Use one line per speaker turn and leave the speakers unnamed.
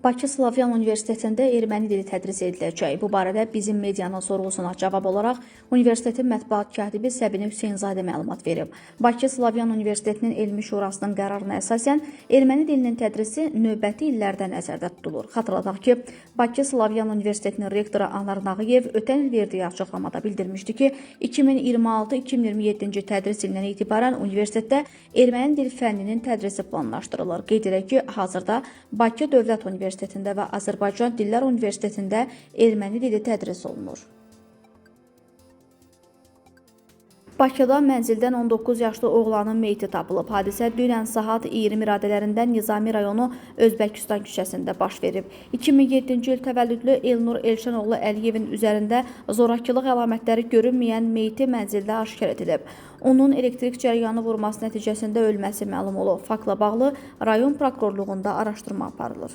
Bakı Slavyan Universitetində erməni dili tədris ediləcək. Bu barədə Bizim Medianın sorğusuna cavab olaraq universitetin mətbuat katibi Səbinə Hüseynzadə məlumat verib. Bakı Slavyan Universitetinin Elmi Şurasının qərarına əsasən erməni dilinin tədrisi növbəti illərdə nəzərdə tutulur. Xatırladaq ki, Bakı Slavyan Universitetinin rektoru Anar Nağıyev ötən il verdiyi açıqlamada bildirmişdi ki, 2026-2027-ci tədris ilindən etibarən universitetdə erməni dil fənninin tədrisi planlaşdırılır. Qeyd edək ki, hazırda Bakı Dövlət Universitetində və Azərbaycan Dillər Universitetində erməni dili tədris olunur. Bakıda mənzildən 19 yaşlı oğlanın meyti tapılıb. Hadisə dünən saat 20 radələrində Nizami rayonu Özbəkistan küçəsində baş verib. 2007-ci il təvəllüdlü Elnur Elşanoğlu Əliyevin üzərində zorakılıq əlamətləri görünməyən meyti mənzildə aşkar edilib. Onun elektrik cəryanı vurması nəticəsində ölməsi məlum olub. Faktla bağlı rayon prokurorluğunda araşdırma aparılır.